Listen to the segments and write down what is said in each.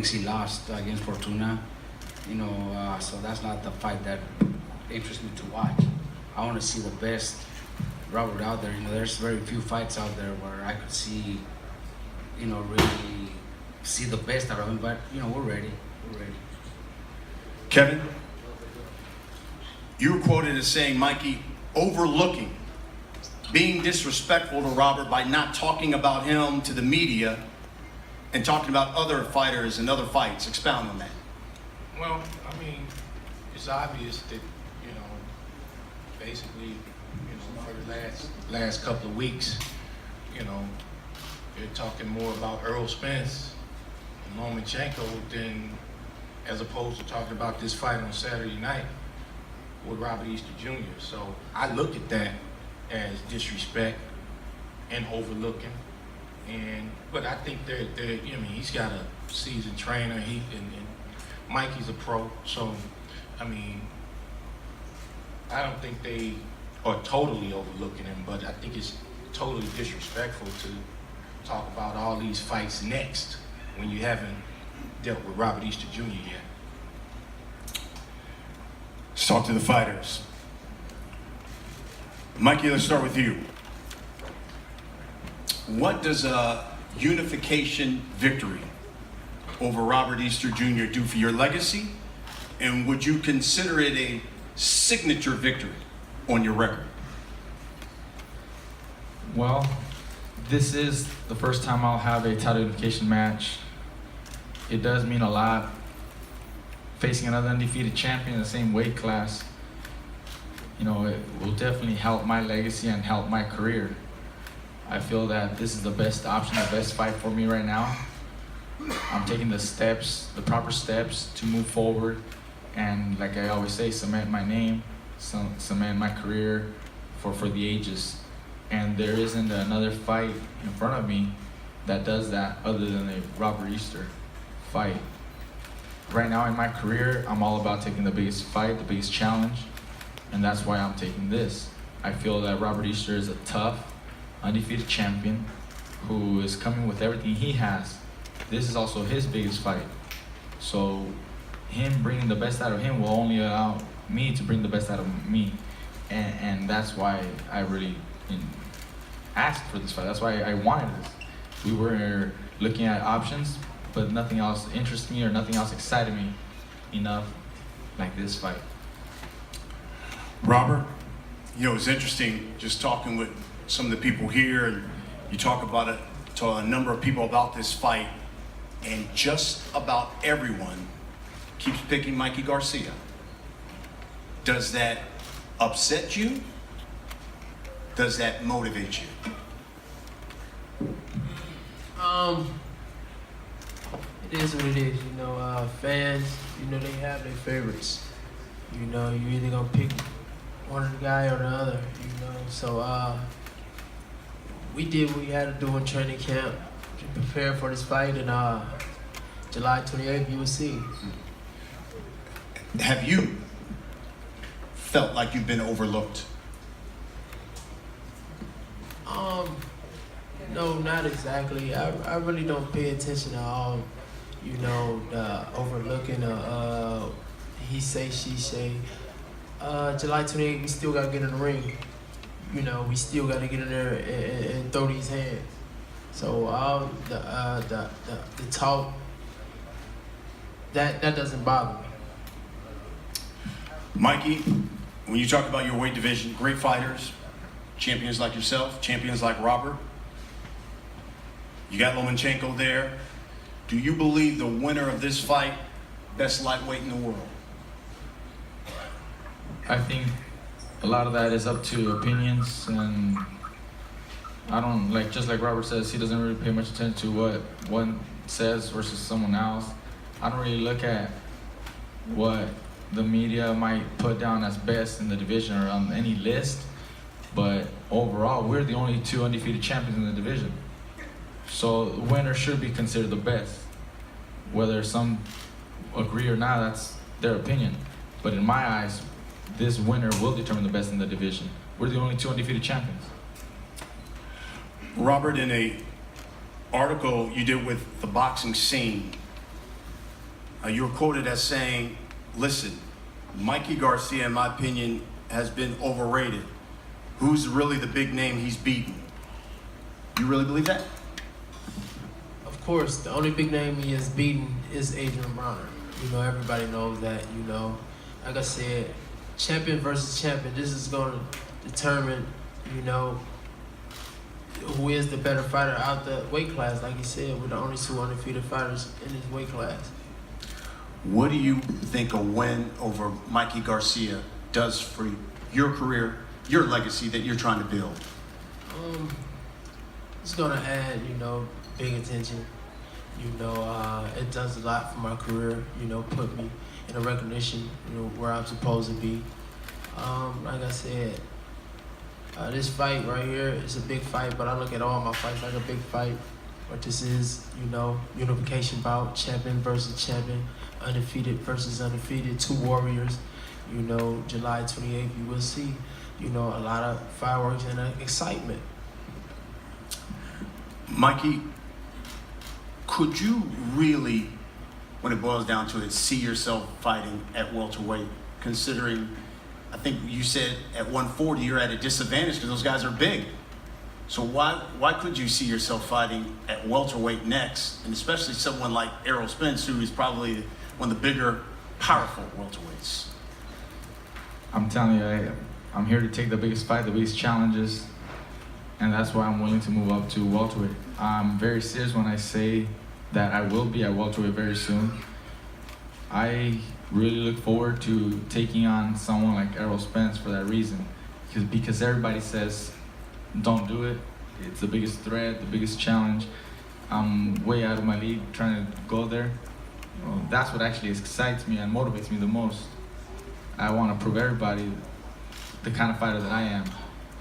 He lost against Fortuna, so that's not the fight that interests me to watch. I want to see the best Robert out there. There's very few fights out there where I could see, really see the best out of him. But we're ready. We're ready. Kevin, you were quoted as saying, Mikey, overlooking, being disrespectful to Robert by not talking about him to the media and talking about other fighters and other fights. Expound on that. Well, I mean, it's obvious that, basically, for the last couple of weeks, they're talking more about Earl Spence and Lomachenko than, as opposed to talking about this fight on Saturday night with Robert Easter Jr. So I look at that as disrespect and overlooking. But I think he's got a seasoned trainer. And Mikey's a pro. So, I don't think they are totally overlooking him, but I think it's totally disrespectful to talk about all these fights next when you haven't dealt with Robert Easter Jr. yet. Let's talk to the fighters. Mikey, let's start with you. What does a unification victory over Robert Easter Jr. do for your legacy? And would you consider it a signature victory on your record? Well, this is the first time I'll have a title unification match. It does mean a lot. Facing another undefeated champion in the same weight class, it will definitely help my legacy and help my career. I feel that this is the best option, the best fight for me right now. I'm taking the proper steps to move forward, and like I always say, cement my name, cement my career for the ages. And there isn't another fight in front of me that does that other than a Robert Easter fight. Right now in my career, I'm all about taking the biggest fight, the biggest challenge, and that's why I'm taking this. I feel that Robert Easter is a tough, undefeated champion who is coming with everything he has. This is also his biggest fight. So him bringing the best out of him will only allow me to bring the best out of me. And that's why I really asked for this fight. That's why I wanted this. We were looking at options, but nothing else interested me or nothing else excited me enough like this fight. Robert, it's interesting just talking with some of the people here, and you talk about it to a number of people about this fight, and just about everyone keeps picking Mikey Garcia. Does that upset you? Does that motivate you? It is what it is, fans, they have their favorites. You either gonna pick one of the guy or the other, So we did what we had to do in training camp to prepare for this fight, and July 28th, you will see. Have you felt like you've been overlooked? No, not exactly. I really don't pay attention to all, the overlooking, he say, she say. July 28th, we still gotta get in the ring. We still gotta get in there and throw these hands. So all the talk, that doesn't bother me. Mikey, when you talk about your weight division, great fighters, champions like yourself, champions like Robert, you got Lomachenko there. Do you believe the winner of this fight, best lightweight in the world? I think a lot of that is up to opinions, and I don't, just like Robert says, he doesn't really pay much attention to what one says versus someone else. I don't really look at what the media might put down as best in the division or on any list, but overall, we're the only two undefeated champions in the division. So the winner should be considered the best. Whether some agree or not, that's their opinion. But in my eyes, this winner will determine the best in the division. We're the only two undefeated champions. Robert, in a article you did with the boxing scene, You were quoted as saying, listen, Mikey Garcia, in my opinion, has been overrated. Who's really the big name he's beaten? You really believe that? Of course, the only big name he has beaten is Adrian Bronner. You know, everybody knows that, you know. Like I said, champion versus champion, this is going to determine, you know, who is the better fighter out the weight class. Like you said, we're the only 2 undefeated fighters in this weight class. What do you think a win over Mikey Garcia does for your career, your legacy that you're trying to build? It's going to add, you know, big attention. You know, it does a lot for my career, you know, put me in a recognition, you know, where I'm supposed to be. Like I said, this fight right here is a big fight, but I look at all my fights like a big fight. But this is, you know, unification bout, champion versus champion, undefeated versus undefeated, 2 warriors. You know, July 28th, you will see, you know, a lot of fireworks and excitement. Mikey, could you really, when it boils down to it, see yourself fighting at welterweight, considering, I think you said at 140 you're at a disadvantage because those guys are big. So why could you see yourself fighting at welterweight next, and especially someone like Errol Spence, who is probably one of the bigger, powerful welterweights? I'm telling you, I'm here to take the biggest fight, the biggest challenges, and that's why I'm willing to move up to welterweight. I'm very serious when I say that I will be at welterweight very soon. I really look forward to taking on someone like Errol Spence for that reason, because everybody says don't do it. It's the biggest threat, the biggest challenge. I'm way out of my league trying to go there. You know, that's what actually excites me and motivates me the most. I want to prove everybody the kind of fighter that I am.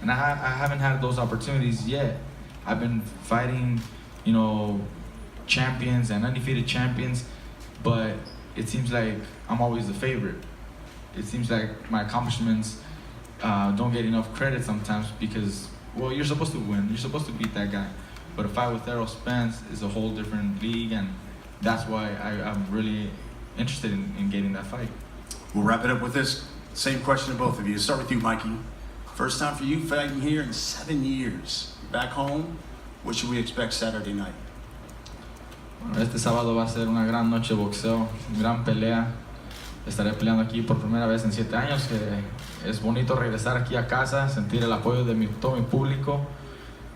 And I haven't had those opportunities yet. I've been fighting, you know, champions and undefeated champions, but it seems like I'm always the favorite. It seems like my accomplishments don't get enough credit sometimes because, well, you're supposed to win. You're supposed to beat that guy. But a fight with Errol Spence is a whole different league, and that's why I'm really interested in getting that fight. We'll wrap it up with this same question to both of you. Start with you, Mikey. First time for you fighting here in 7 years. Back home, what should we expect Saturday night? Bueno, este sábado va a ser una gran noche de boxeo, gran pelea. Estaré peleando aquí por primera vez en 7 años, que es bonito regresar aquí a casa, sentir el apoyo de todo mi público,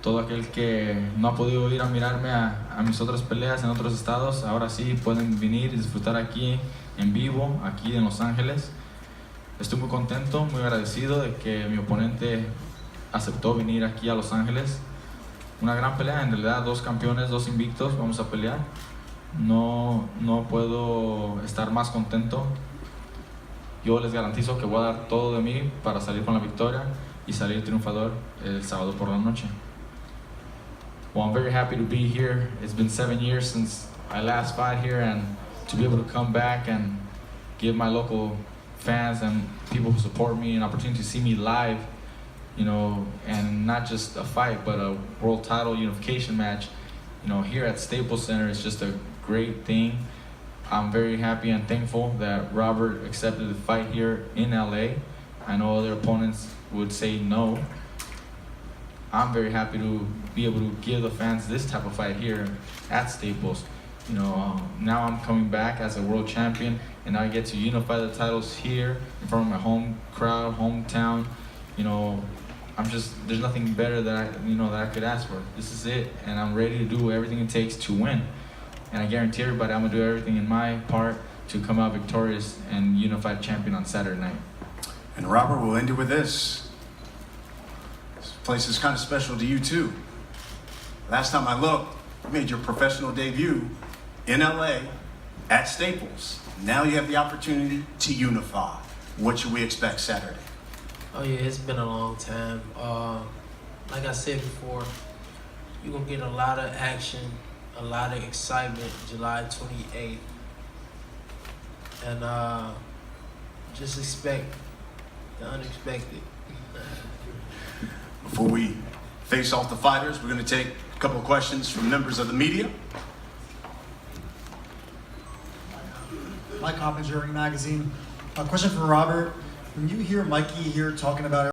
todo aquel que no ha podido ir a mirarme a mis otras peleas en otros estados, ahora sí pueden venir y disfrutar aquí en vivo, aquí en Los Ángeles. Estoy muy contento, muy agradecido de que mi oponente aceptó venir aquí a Los Ángeles. Una gran pelea, en realidad 2 campeones, 2 invictos, vamos a pelear. No puedo estar más contento. Yo les garantizo que voy a dar todo de mí para salir con la victoria y salir triunfador el sábado por la noche. Well, I'm very happy to be here. It's been 7 years since I last fought here, and to be able to come back and give my local fans and people who support me an opportunity to see me live, you know, and not just a fight, but a world title unification match, you know, here at Staples Center is just a great thing. I'm very happy and thankful that Robert accepted the fight here in LA. I know other opponents would say no. I'm very happy to be able to give the fans this type of fight here at Staples. You know, now I'm coming back as a world champion, and I get to unify the titles here in front of my home crowd, hometown. You know, there's nothing better that I could ask for. This is it, and I'm ready to do everything it takes to win. And I guarantee everybody I'm gonna do everything in my part to come out victorious and unified champion on Saturday night. And Robert, we'll end it with this. This place is kind of special to you too. Last time I looked, you made your professional debut in LA at Staples. Now you have the opportunity to unify. What should we expect Saturday? Oh yeah, it's been a long time. Like I said before, you're gonna get a lot of action, a lot of excitement July 28th. And just expect the unexpected. Before we face off the fighters, we're going to take a couple of questions from members of the media. Mike Hoppinger, Ring Magazine. A question for Robert. When you hear Mikey here talking about